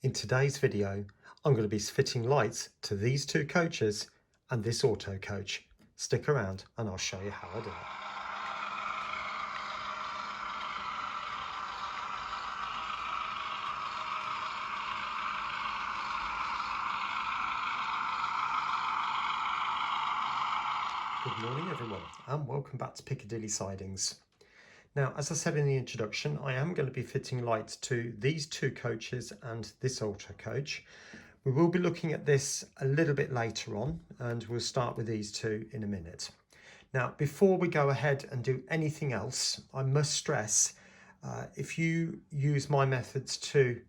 In today's video, I'm going to be fitting lights to these two coaches and this auto coach. Stick around and I'll show you how I do it. Good morning everyone and welcome back to Piccadilly Sidings. Now, as I said in the introduction, I am going to be fitting lights to these two coaches and this auto coach. We will be looking at this a little bit later on and we'll start with these two in a minute. Now, before we go ahead and do anything else, I must stress, if you use my methods to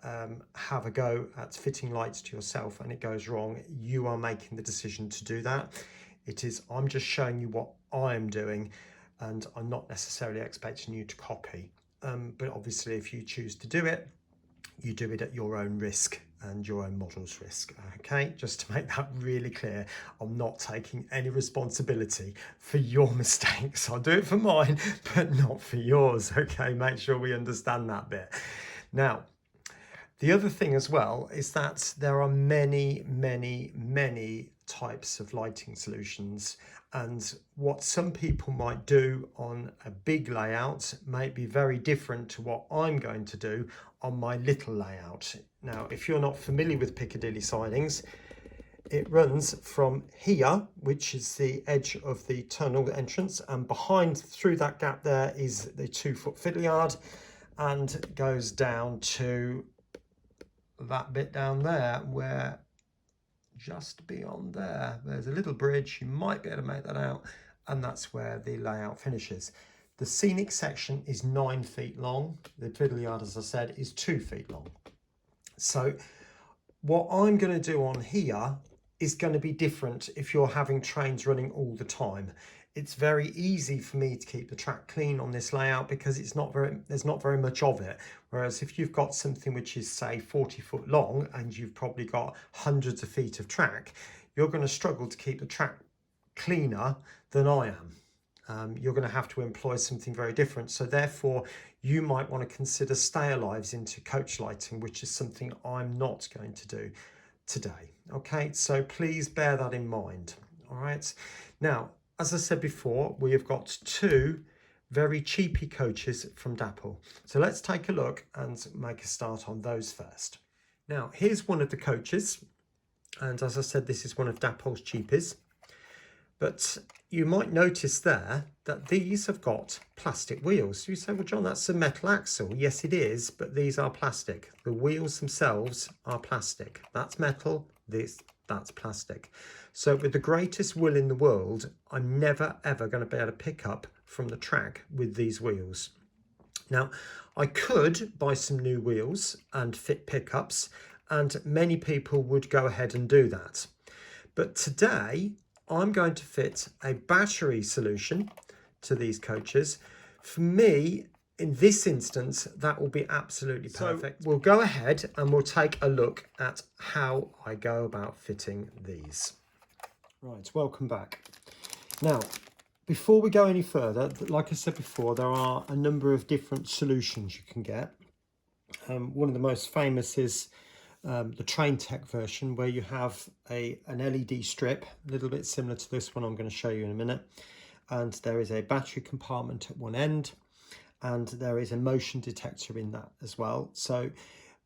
have a go at fitting lights to yourself and it goes wrong, you are making the decision to do that. I'm just showing you what I'm doing and I'm not necessarily expecting you to copy. But obviously if you choose to do it, you do it at your own risk and your own model's risk. Okay, just to make that really clear, I'm not taking any responsibility for your mistakes. I'll do it for mine, but not for yours. Okay, make sure we understand that bit. Now, the other thing as well is that there are many types of lighting solutions, and what some people might do on a big layout might be very different to what I'm going to do on my little layout. Now, if you're not familiar with Piccadilly Sidings, it runs from here, which is the edge of the tunnel entrance, and behind through that gap there is the 2-foot fiddle yard, and goes down to that bit down there where just beyond there's a little bridge. You might be able to make that out, and that's where the layout finishes. The scenic section is 9 feet long. The fiddle yard, as I said, is 2 feet long. So what I'm going to do on here is going to be different if you're having trains running all the time. It's very easy for me to keep the track clean on this layout because there's not very much of it. Whereas if you've got something which is, say, 40 foot long and you've probably got hundreds of feet of track, you're going to struggle to keep the track cleaner than I am. You're going to have to employ something very different. So therefore, you might want to consider stay alives into coach lighting, which is something I'm not going to do today. Okay, so please bear that in mind. All right. Now, as I said before, we have got two very cheapy coaches from Dapple. So let's take a look and make a start on those first. Now, here's one of the coaches. And as I said, this is one of Dapple's cheapies. But you might notice there that these have got plastic wheels. You say, well, John, that's a metal axle. Yes, it is, but these are plastic. The wheels themselves are plastic. That's metal, that's plastic. So with the greatest will in the world, I'm never, ever going to be able to pick up from the track with these wheels. Now, I could buy some new wheels and fit pickups, and many people would go ahead and do that. But today, I'm going to fit a battery solution to these coaches. For me, in this instance, that will be absolutely perfect. So we'll go ahead and we'll take a look at how I go about fitting these. Right, welcome back. Now, before we go any further, like I said before, there are a number of different solutions you can get. One of the most famous is the Train Tech version, where you have an LED strip, a little bit similar to this one I'm going to show you in a minute. And there is a battery compartment at one end, and there is a motion detector in that as well. So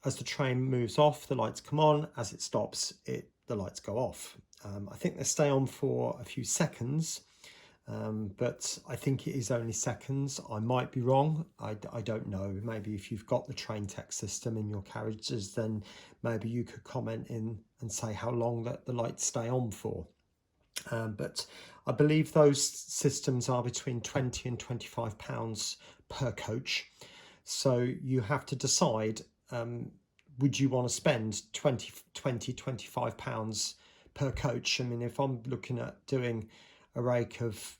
as the train moves off, the lights come on. As it stops, the lights go off. I think they stay on for a few seconds, but I think it is only seconds. I might be wrong. I don't know. Maybe if you've got the Train Tech system in your carriages, then maybe you could comment in and say how long the lights stay on for. But I believe those systems are between £20 and £25 per coach. So you have to decide, would you want to spend £25 per coach? I mean, if I'm looking at doing a rake of,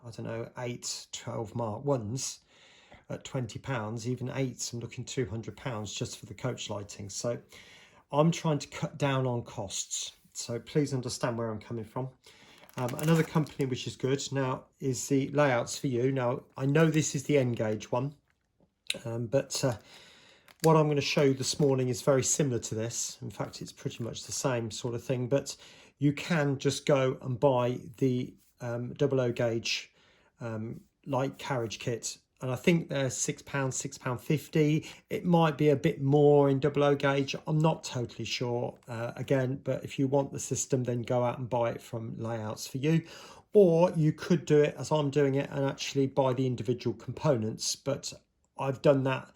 I don't know, 8, 12 Mark 1s at £20, even 8s, I'm looking £200 just for the coach lighting. So I'm trying to cut down on costs. So please understand where I'm coming from. Another company which is good now is the Layouts for You. Now, I know this is the N gauge one, but what I'm going to show you this morning is very similar to this. In fact, it's pretty much the same sort of thing, but you can just go and buy the 00 gauge light carriage kit. And I think they're £6, £6.50. It might be a bit more in 00 gauge. I'm not totally sure again, but if you want the system, then go out and buy it from Layouts for You. Or you could do it as I'm doing it and actually buy the individual components. But I've done that.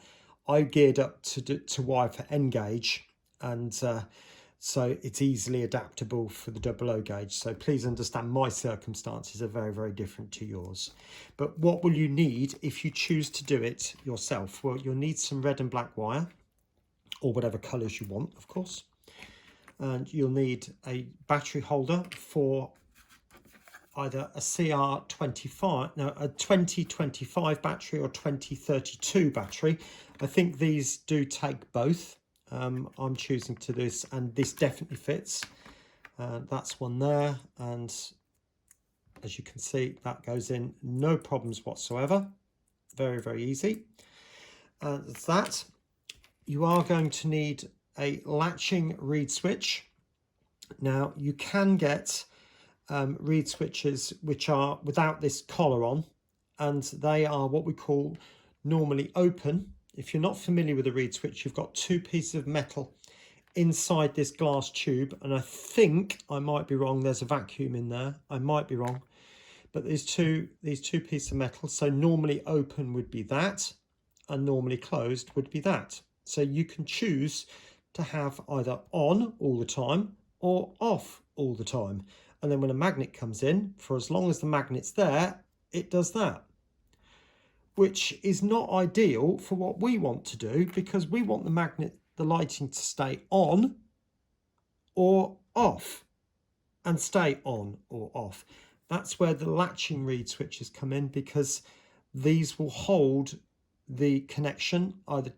I geared up to wire for N gauge, and so it's easily adaptable for the 00 gauge. So please understand my circumstances are very, very different to yours. But what will you need if you choose to do it yourself? Well, you'll need some red and black wire, or whatever colours you want, of course. And you'll need a battery holder for either a CR25, no, a 2025 battery or 2032 battery. I think these do take both. I'm choosing to do this, and this definitely fits. That's one there, and as you can see, that goes in, no problems whatsoever. Very, very easy. And that, you are going to need a latching reed switch. Now, you can get reed switches which are without this collar on, and they are what we call normally open. If you're not familiar with a reed switch, you've got two pieces of metal inside this glass tube, and I think, I might be wrong, there's a vacuum in there, I might be wrong, but these two pieces of metal. So normally open would be that, and normally closed would be that. So you can choose to have either on all the time or off all the time. And then when a magnet comes in, for as long as the magnet's there, it does that. Which is not ideal for what we want to do, because we want the magnet, the lighting, to stay on or off, and stay on or off. That's where the latching reed switches come in, because these will hold the connection either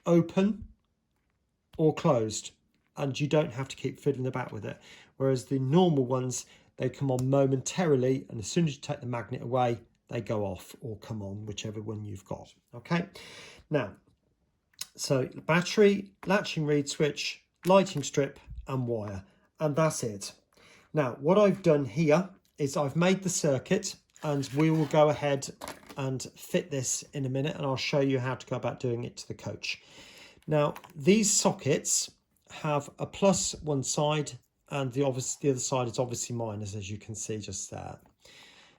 open or closed, and you don't have to keep fiddling about with it. Whereas the normal ones, they come on momentarily, and as soon as you take the magnet away, they go off or come on, whichever one you've got. Okay, now, so battery, latching reed switch, lighting strip and wire, and that's it. Now, what I've done here is I've made the circuit, and we will go ahead and fit this in a minute, and I'll show you how to go about doing it to the coach. Now, these sockets have a plus one side, and the other side is obviously minus, as you can see just there.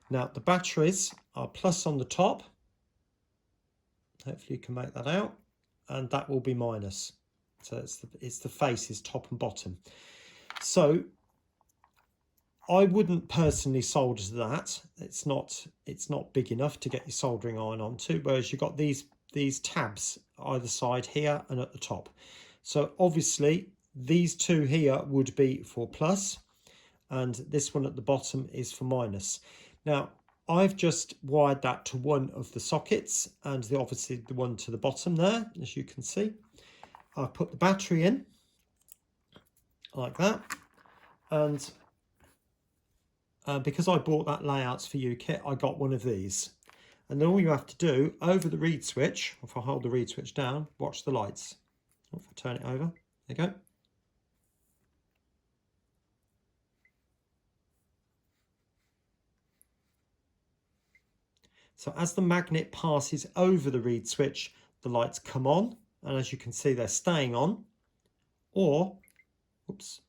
Now, the batteries are plus on the top. Hopefully you can make that out. And that will be minus. So it's the faces, top and bottom. So I wouldn't personally solder to that. It's not big enough to get your soldering iron onto, whereas you've got these tabs either side here and at the top. So obviously these two here would be for plus, and this one at the bottom is for minus. Now, I've just wired that to one of the sockets, and obviously the one to the bottom there, as you can see. I've put the battery in like that, and because I bought that Layouts for You kit, I got one of these. And then all you have to do over the reed switch, if I hold the reed switch down, watch the lights. If I turn it over, there you go. So as the magnet passes over the reed switch, the lights come on, and as you can see, they're staying on. Or, oops,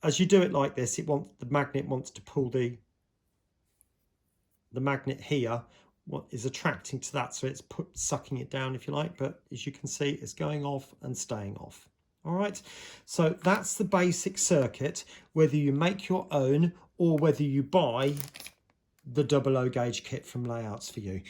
as you do it like this, the magnet wants to pull the magnet here. What is attracting to that, so it's sucking it down, if you like. But as you can see, it's going off and staying off. All right, so that's the basic circuit, whether you make your own or whether you buy the 00 gauge kit from Layouts for You.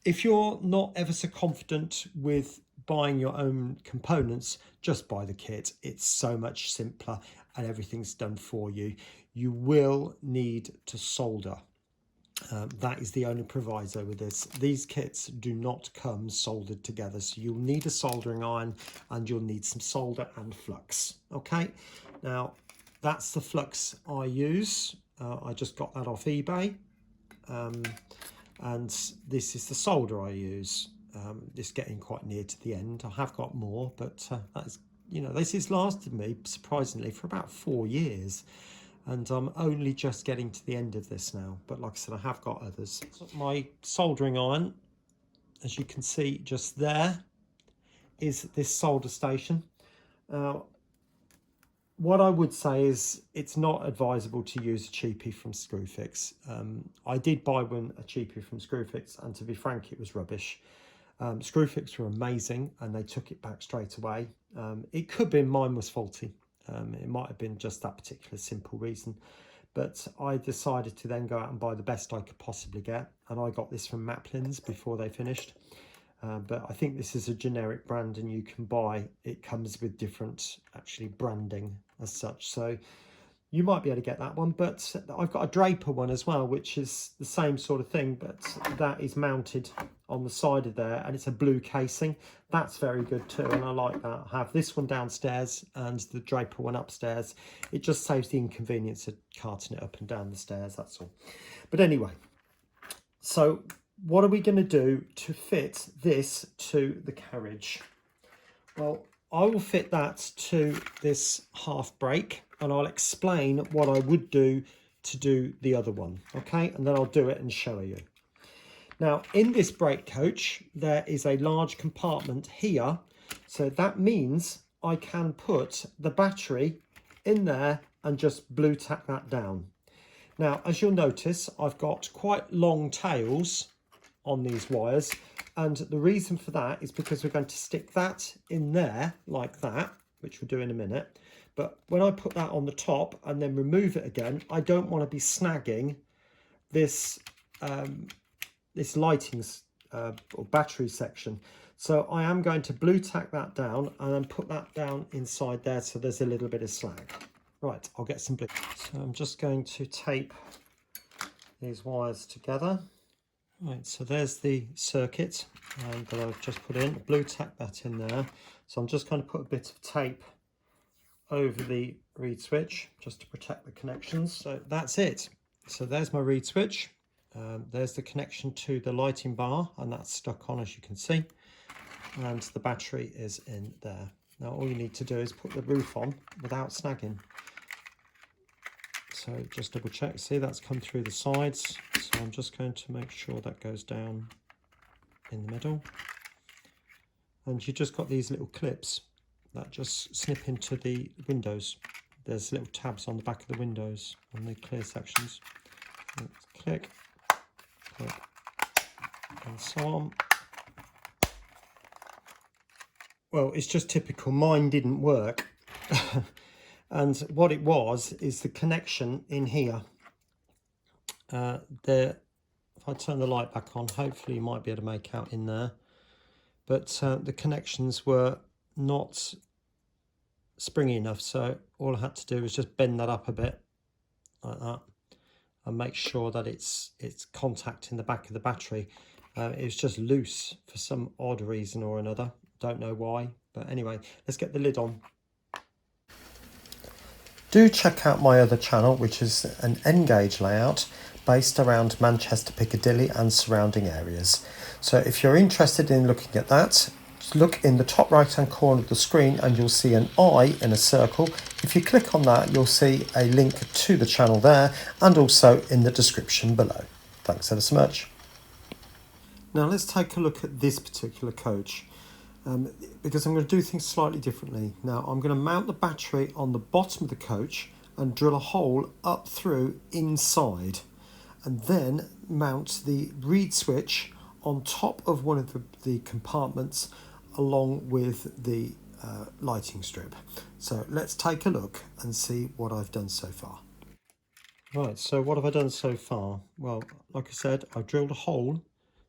If you're not ever so confident with buying your own components, just buy the kit. It's so much simpler and everything's done for you. You will need to solder. That is the only proviso with this. These kits do not come soldered together, so you'll need a soldering iron and you'll need some solder and flux. Okay, now that's the flux I use. I just got that off eBay. And this is the solder I use. It's getting quite near to the end. I have got more, but that's, you know, this has lasted me surprisingly for about 4 years, and I'm only just getting to the end of this now. But like I said, I have got others. My soldering iron, as you can see just there, is this solder station. What I would say is it's not advisable to use a cheapie from Screwfix. I did buy one, a cheapie from Screwfix, and to be frank, it was rubbish. Screwfix were amazing and they took it back straight away. It could be mine was faulty. It might have been just that particular simple reason. But I decided to then go out and buy the best I could possibly get. And I got this from Maplin's before they finished. But I think this is a generic brand, and you can buy, it comes with different actually branding as such. So you might be able to get that one, but I've got a Draper one as well, which is the same sort of thing, but that is mounted on the side of there, and it's a blue casing. That's very good too, and I like that. I have this one downstairs and the Draper one upstairs. It just saves the inconvenience of carting it up and down the stairs, that's all. But anyway, so what are we going to do to fit this to the carriage? Well, I will fit that to this half brake, and I'll explain what I would do to do the other one, okay? And then I'll do it and show you. Now, in this brake coach, there is a large compartment here. So that means I can put the battery in there and just blue tack that down. Now, as you'll notice, I've got quite long tails on these wires, and the reason for that is because we're going to stick that in there like that, which we'll do in a minute. But when I put that on the top and then remove it again, I don't want to be snagging this this lighting or battery section. So I am going to blue tack that down and then put that down inside there, so there's a little bit of slag. Right, I'll get some blue. So I'm just going to tape these wires together. Right, so there's the circuit that I've just put in. Blue tack that in there. So I'm just going to put a bit of tape over the reed switch just to protect the connections. So that's it. So there's my reed switch. There's the connection to the lighting bar, and that's stuck on, as you can see. And the battery is in there. Now all you need to do is put the roof on without snagging. So just double check, see that's come through the sides. So I'm just going to make sure that goes down in the middle. And you just got these little clips that just snip into the windows. There's little tabs on the back of the windows on the clear sections. Let's click, click, and so on. Well, it's just typical, mine didn't work. And what it was is the connection in here. If I turn the light back on, hopefully you might be able to make out in there. But the connections were not springy enough, so all I had to do was just bend that up a bit like that and make sure that it's contacting the back of the battery. It was just loose for some odd reason or another. Don't know why, but anyway, let's get the lid on. Do check out my other channel, which is an N-gauge layout based around Manchester, Piccadilly and surrounding areas. So if you're interested in looking at that, look in the top right hand corner of the screen and you'll see an eye in a circle. If you click on that, you'll see a link to the channel there, and also in the description below. Thanks ever so much. Now let's take a look at this particular coach. Because I'm going to do things slightly differently. Now I'm going to mount the battery on the bottom of the coach and drill a hole up through inside, and then mount the reed switch on top of one of the compartments along with the lighting strip. So let's take a look and see what I've done so far. Right, so what have I done so far? Well, like I said, I drilled a hole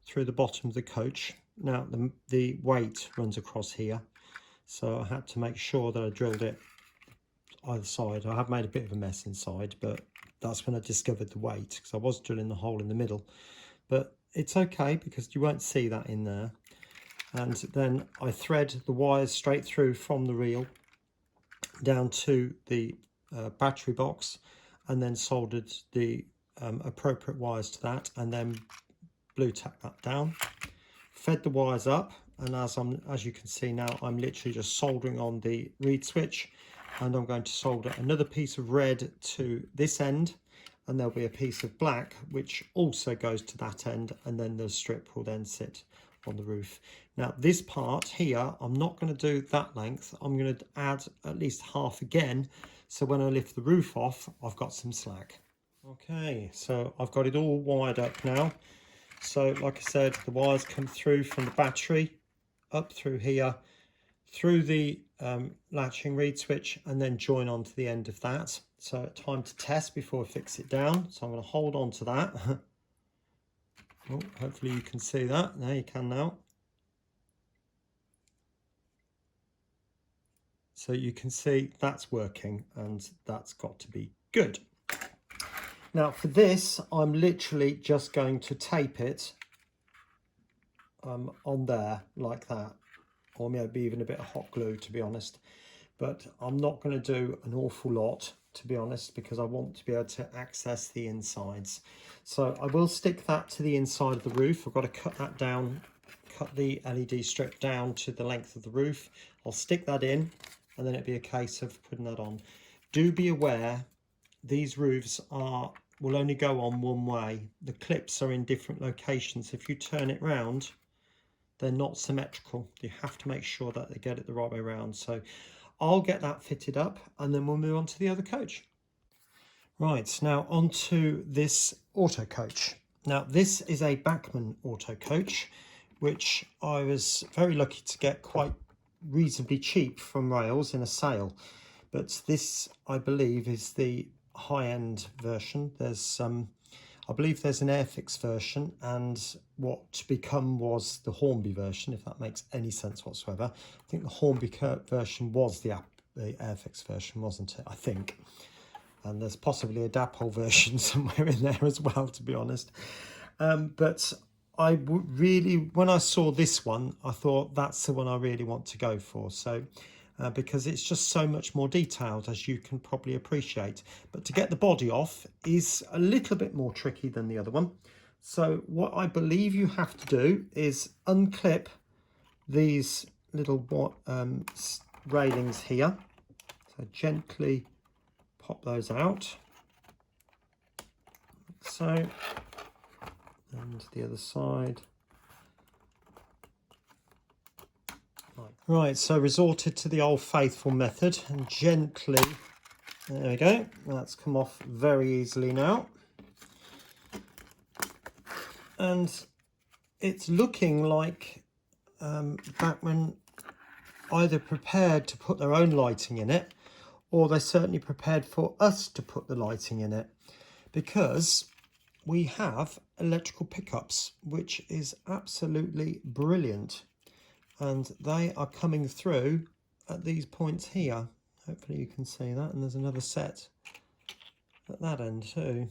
through the bottom of the coach. Now the weight runs across here, so I had to make sure that I drilled it either side. I have made a bit of a mess inside, but that's when I discovered the weight, because I was drilling the hole in the middle. But it's okay because you won't see that in there. And then I thread the wires straight through from the reel down to the battery box, and then soldered the appropriate wires to that, and then blue tack that down. fed the wires up, and as you can see now, I'm literally just soldering on the reed switch, and I'm going to solder another piece of red to this end, and there'll be a piece of black which also goes to that end, and then the strip will then sit on the roof. Now this part here, I'm not going to do that length. I'm going to add at least half again, so when I lift the roof off, I've got some slack. Okay, so I've got it all wired up now. So like I said, the wires come through from the battery up through here, through the latching reed switch, and then join onto the end of that. So time to test before I fix it down. So I'm going to hold on to that. Oh, hopefully you can see that. There you can now. So you can see that's working, and that's got to be good. Now for this, I'm literally just going to tape it on there like that, or maybe even a bit of hot glue, to be honest. But I'm not going to do an awful lot, to be honest, because I want to be able to access the insides. So I will stick that to the inside of the roof. I've got to cut that down, cut the LED strip down to the length of the roof. I'll stick that in, and then it'll be a case of putting that on. Do be aware, these roofs will only go on one way. The clips are in different locations. If you turn it round, they're not symmetrical. You have to make sure that they get it the right way around. So I'll get that fitted up, and then we'll move on to the other coach. Right, now onto this auto coach. Now this is a Bachman auto coach, which I was very lucky to get quite reasonably cheap from Rails in a sale. But this, I believe, is the high-end version. There's I believe there's an Airfix version, and what to become was the Hornby version, if that makes any sense whatsoever. I think the Hornby version was the Airfix version, wasn't it? I think. And there's possibly a Dapol version somewhere in there as well, to be honest. But I really, when I saw this one, I thought that's the one I really want to go for. So because it's just so much more detailed, as you can probably appreciate. But to get the body off is a little bit more tricky than the other one. So what I believe you have to do is unclip these little railings here. So gently pop those out. So, and the other side. Right, so resorted to the old faithful method and gently, there we go, that's come off very easily now. And it's looking like Bachman either prepared to put their own lighting in it, or they certainly prepared for us to put the lighting in it, because we have electrical pickups, which is absolutely brilliant. And they are coming through at these points here. Hopefully you can see that. And there's another set at that end too.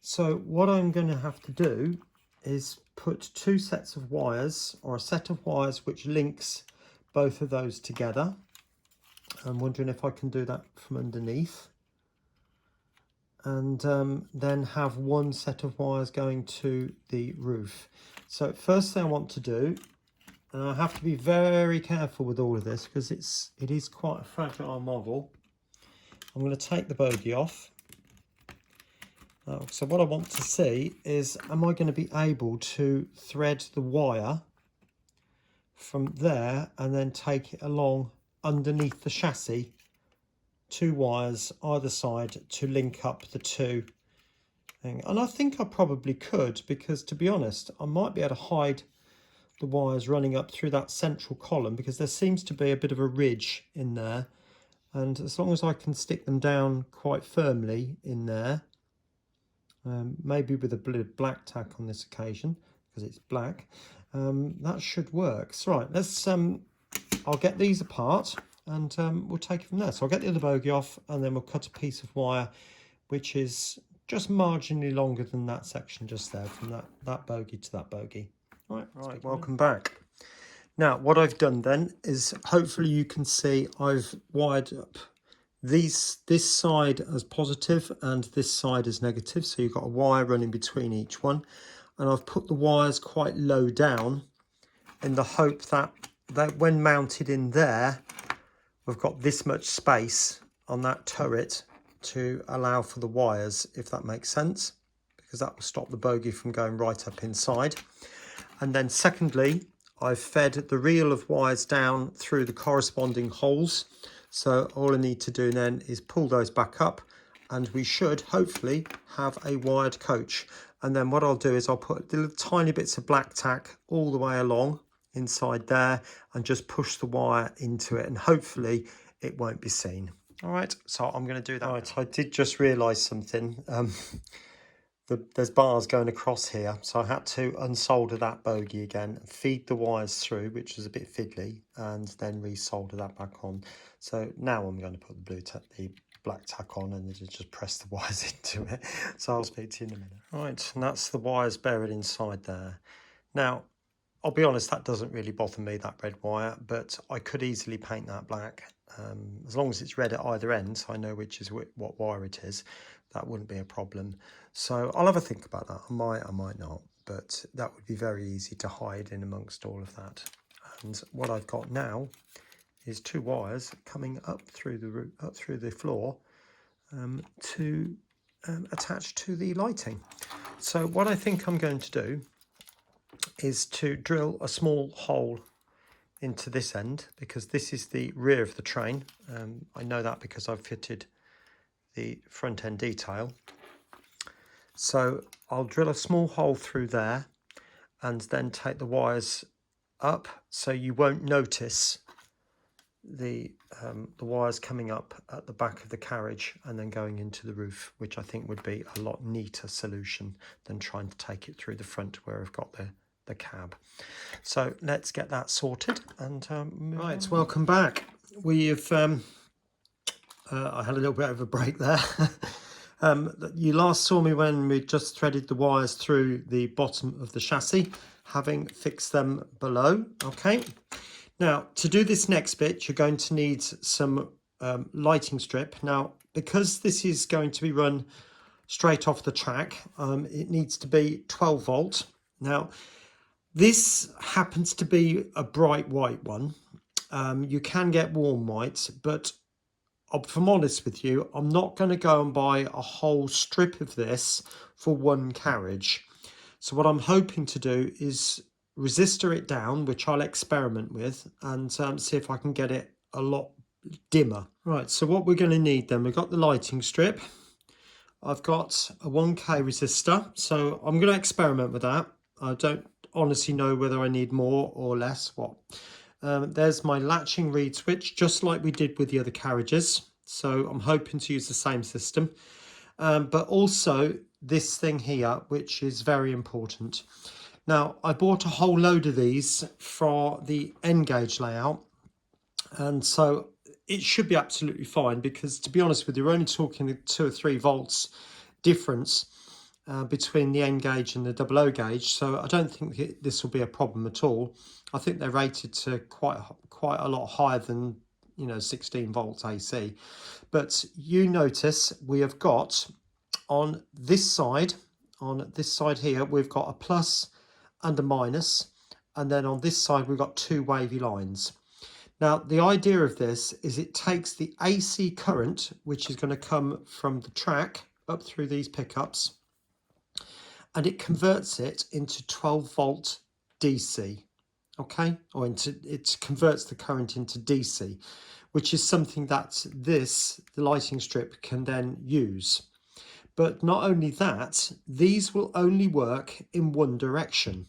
So what I'm going to have to do is put two sets of wires, or a set of wires which links both of those together. I'm wondering if I can do that from underneath. And then have one set of wires going to the roof. So first thing I want to do, and I have to be very careful with all of this because it is quite a fragile model. I'm going to take the bogey off. So what I want to see is, am I going to be able to thread the wire from there and then take it along underneath the chassis, two wires either side to link up the two. And I think I probably could, because to be honest, I might be able to hide the wires running up through that central column, because there seems to be a bit of a ridge in there, and as long as I can stick them down quite firmly in there, maybe with a bit of black tack on this occasion because it's black, that should work. So right, let's I'll get these apart and we'll take it from there. So I'll get the other bogey off, and then we'll cut a piece of wire which is just marginally longer than that section just there, from that bogey to that bogey. Right, welcome back. Now what I've done then is, hopefully you can see, I've wired up this side as positive and this side as negative, so you've got a wire running between each one, and I've put the wires quite low down in the hope that when mounted in there, we've got this much space on that turret to allow for the wires, if that makes sense, because that will stop the bogie from going right up inside. And then secondly, I've fed the reel of wires down through the corresponding holes. So all I need to do then is pull those back up, and we should hopefully have a wired coach. And then what I'll do is I'll put little tiny bits of black tack all the way along inside there and just push the wire into it, and hopefully it won't be seen. All right, so I'm going to do that. All right, I did just realise something. There's bars going across here, so I had to unsolder that bogie again, feed the wires through, which was a bit fiddly, and then resolder that back on. So now I'm going to put the black tack on and just press the wires into it. So I'll speak to you in a minute. Right, and that's the wires buried inside there. Now, I'll be honest, that doesn't really bother me, that red wire, but I could easily paint that black. As long as it's red at either end, so I know which is what wire it is, that wouldn't be a problem. So I'll have a think about that. I might not, but that would be very easy to hide in amongst all of that. And what I've got now is two wires coming up through the floor to attach to the lighting. So what I think I'm going to do is to drill a small hole into this end, because this is the rear of the train. I know that because I've fitted the front end detail. So I'll drill a small hole through there and then take the wires up, so you won't notice the wires coming up at the back of the carriage and then going into the roof, which I think would be a lot neater solution than trying to take it through the front where I've got the cab. So let's get that sorted and right, welcome back. We've I had a little bit of a break there. You last saw me when we just threaded the wires through the bottom of the chassis, having fixed them below. Okay, now to do this next bit, you're going to need some lighting strip. Now, because this is going to be run straight off the track, it needs to be 12 volt. Now, this happens to be a bright white one. You can get warm whites, but if I'm honest with you, I'm not going to go and buy a whole strip of this for one carriage. So what I'm hoping to do is resistor it down, which I'll experiment with, and see if I can get it a lot dimmer. Right, so what we're going to need then, we've got the lighting strip. I've got a 1K resistor, so I'm going to experiment with that. I don't honestly know whether I need more or less. There's my latching reed switch, just like we did with the other carriages. So I'm hoping to use the same system. But also this thing here, which is very important. Now, I bought a whole load of these for the N-gauge layout. And so it should be absolutely fine, because to be honest with you, we're only talking 2 or 3 volts difference between the N-gauge and the 00 gauge. So I don't think this will be a problem at all. I think they're rated to quite a lot higher than 16 volts AC. But you notice we have got on this side here, we've got a plus and a minus, and then on this side we've got 2 wavy lines. Now, the idea of this is it takes the AC current, which is going to come from the track up through these pickups, and it converts it into 12 volt DC. Okay, or it converts the current into DC, which is something that the lighting strip can then use. But not only that, these will only work in one direction.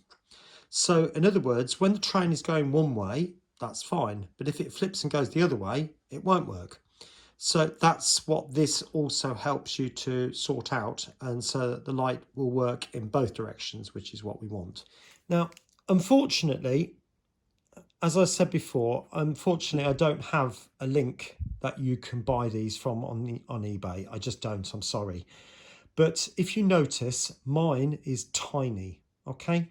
So in other words, when the train is going one way, that's fine. But if it flips and goes the other way, it won't work. So that's what this also helps you to sort out. And so that the light will work in both directions, which is what we want. Now, unfortunately, as I said before, I don't have a link that you can buy these from on eBay. I just don't, I'm sorry. But if you notice, mine is tiny, okay?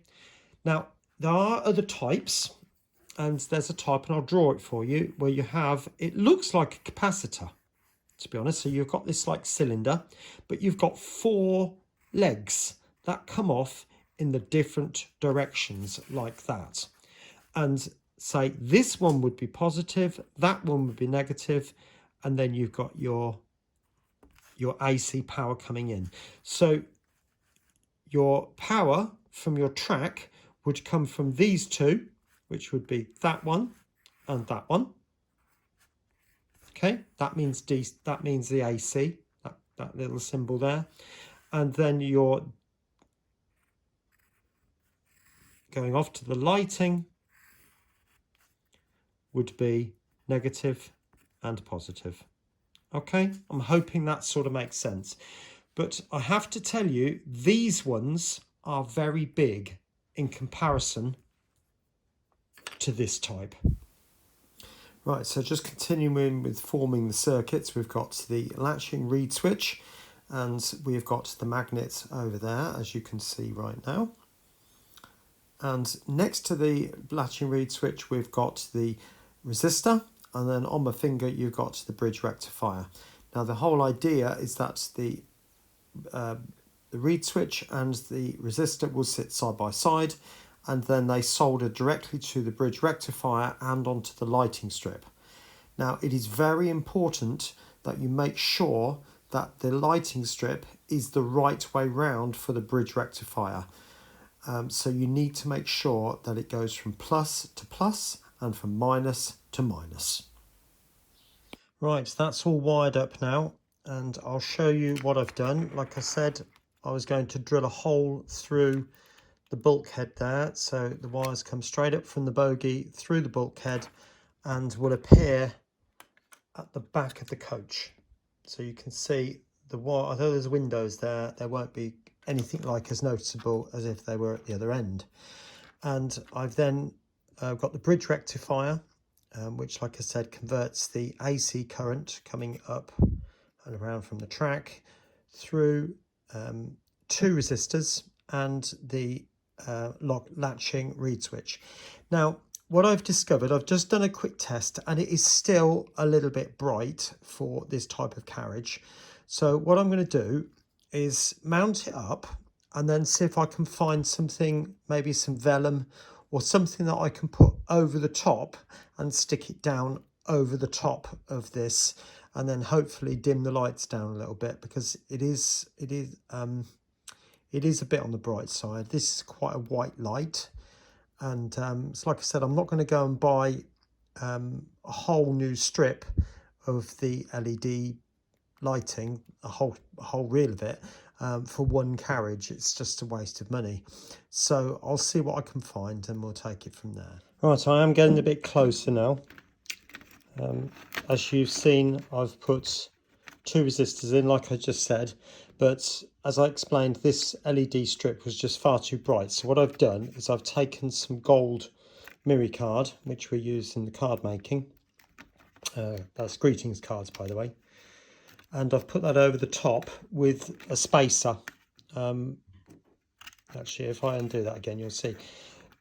Now, there are other types, and there's a type, and I'll draw it for you, where you have, it looks like a capacitor, to be honest. So you've got this like cylinder, but you've got 4 legs that come off in the different directions like that. and say this one would be positive, that one would be negative, and then you've got your AC power coming in. So your power from your track would come from these two, which would be that one and that one. Okay, that means the AC, that little symbol there. And then you're going off to the lighting would be negative and positive. Okay, I'm hoping that sort of makes sense. But I have to tell you, these ones are very big in comparison to this type. Right, so just continuing with forming the circuits, we've got the latching reed switch and we've got the magnet over there, as you can see right now. And next to the latching reed switch, we've got the resistor, and then on my finger, you've got the bridge rectifier. Now, the whole idea is that the reed switch and the resistor will sit side by side, and then they solder directly to the bridge rectifier and onto the lighting strip. Now, it is very important that you make sure that the lighting strip is the right way round for the bridge rectifier. So you need to make sure that it goes from plus to plus and from minus to minus. Right, that's all wired up now, and I'll show you what I've done. Like I said, I was going to drill a hole through the bulkhead there, so the wires come straight up from the bogie through the bulkhead and will appear at the back of the coach. So you can see the wire, although there's windows there, there won't be anything like as noticeable as if they were at the other end. And I've then got the bridge rectifier, which, like I said, converts the AC current coming up and around from the track through two resistors and the latching reed switch. Now, what I've discovered, I've just done a quick test, and it is still a little bit bright for this type of carriage. So what I'm going to do is mount it up and then see if I can find something, maybe some vellum or something that I can put over the top and stick it down over the top of this, and then hopefully dim the lights down a little bit, because it is a bit on the bright side. This is quite a white light, and so like I said, I'm not going to go and buy a whole new strip of the LED lighting, a whole reel of it, for one carriage. It's just a waste of money. So I'll see what I can find and we'll take it from there. Right, I am getting a bit closer now. As you've seen, I've put two resistors in, like I just said, but as I explained, this LED strip was just far too bright. So what I've done is I've taken some gold mirror card, which we use in the card making. That's greetings cards, by the way. And I've put that over the top with a spacer. Actually, if I undo that again, you'll see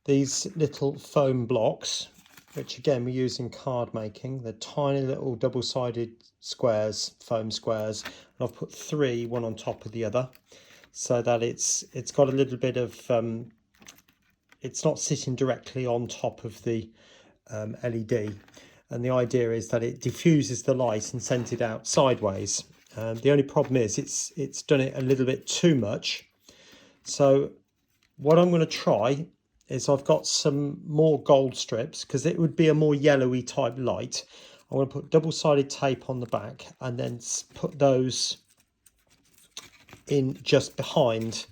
these little foam blocks, which again we use in card making. They're tiny little double-sided squares, foam squares, and I've put three, one on top of the other, so that it's got a little bit of it's not sitting directly on top of the LED. And the idea is that it diffuses the light and sends it out sideways. The only problem is it's done it a little bit too much. So what I'm going to try is, I've got some more gold strips, because it would be a more yellowy type light. I'm going to put double-sided tape on the back and then put those in just behind,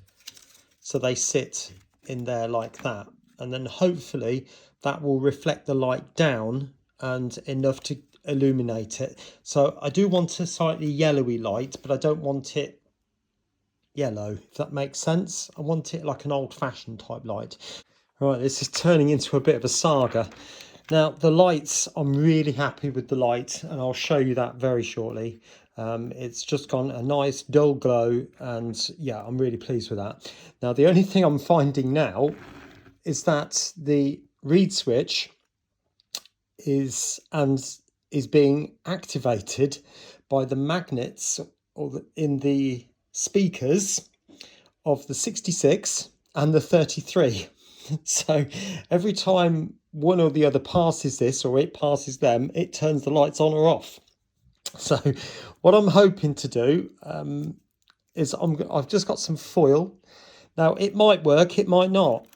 so they sit in there like that. And then hopefully that will reflect the light down and enough to illuminate it. So I do want a slightly yellowy light, but I don't want it yellow, if that makes sense. I want it like an old-fashioned type light. Right, this is turning into a bit of a saga. Now, the lights, I'm really happy with the light, and I'll show you that very shortly. It's just gone a nice dull glow, and yeah, I'm really pleased with that. Now, the only thing I'm finding now is that the reed switch is being activated by the magnets in the speakers of the 66 and the 33. So every time one or the other passes this, or it passes them, it turns the lights on or off. So what I'm hoping to do is I've just got some foil. Now it might work, it might not.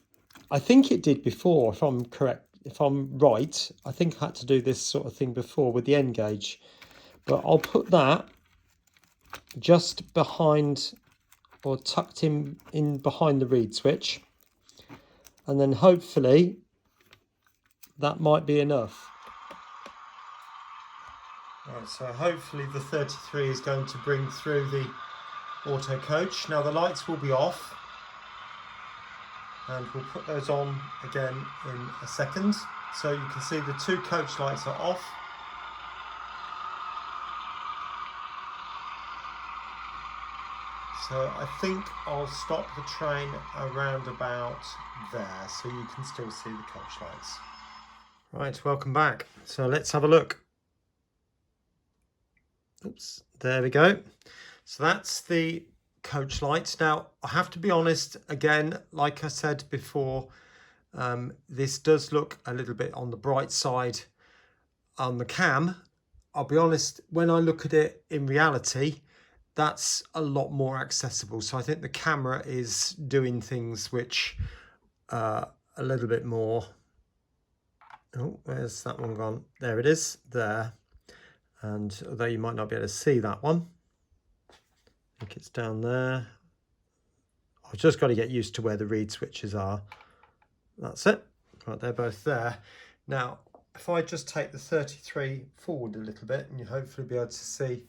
I think it did before, if I'm correct, if I'm right. I think I had to do this sort of thing before with the N gauge. But I'll put that just behind, or tucked in behind the reed switch. And then hopefully that might be enough. Right, so hopefully the 33 is going to bring through the auto coach. Now the lights will be off, and we'll put those on again in a second. So you can see the two coach lights are off. So I think I'll stop the train around about there, so you can still see the coach lights. Right, welcome back. So let's have a look. Oops, there we go. So that's the coach lights. Now I have to be honest, again, like I said before, this does look a little bit on the bright side on the cam. I'll be honest, when I look at it in reality, that's a lot more accessible. So I think the camera is doing things which a little bit more. Oh, where's that one gone? There it is, there. And although you might not be able to see that one, I think it's down there. I've just got to get used to where the reed switches are. That's it. Right, they're both there. Now, if I just take the 33 forward a little bit, and you hopefully be able to see.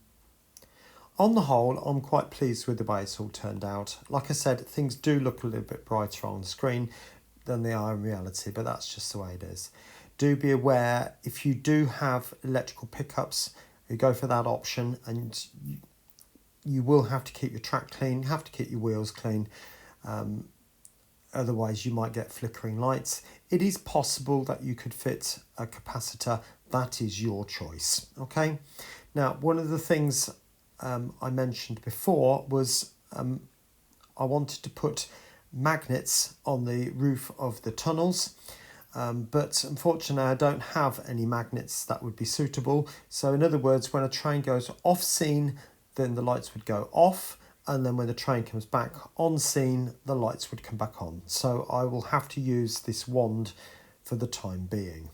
On the whole, I'm quite pleased with the way it's all turned out. Like I said, things do look a little bit brighter on the screen than they are in reality, but that's just the way it is. Do be aware, if you do have electrical pickups, you go for that option, and you will have to keep your track clean, have to keep your wheels clean. Otherwise, you might get flickering lights. It is possible that you could fit a capacitor. That is your choice. Okay. Now, one of the things I mentioned before was I wanted to put magnets on the roof of the tunnels, but unfortunately I don't have any magnets that would be suitable. So in other words, when a train goes off scene, then the lights would go off, and then when the train comes back on scene, the lights would come back on. So I will have to use this wand for the time being.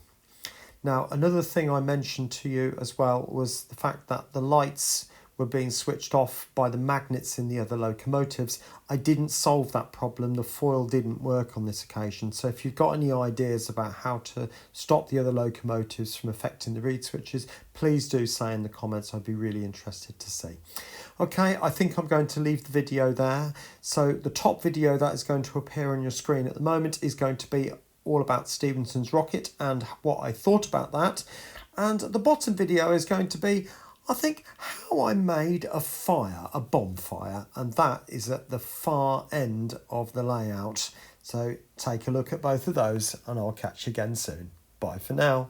Now, another thing I mentioned to you as well was the fact that the lights were being switched off by the magnets in the other locomotives. I didn't solve that problem. The foil didn't work on this occasion. So if you've got any ideas about how to stop the other locomotives from affecting the reed switches, please do say in the comments. I'd be really interested to see. Okay, I think I'm going to leave the video there. So the top video that is going to appear on your screen at the moment is going to be all about Stephenson's rocket and what I thought about that. And the bottom video is going to be, I think, how I made a fire, a bonfire, and that is at the far end of the layout. So take a look at both of those, and I'll catch you again soon. Bye for now.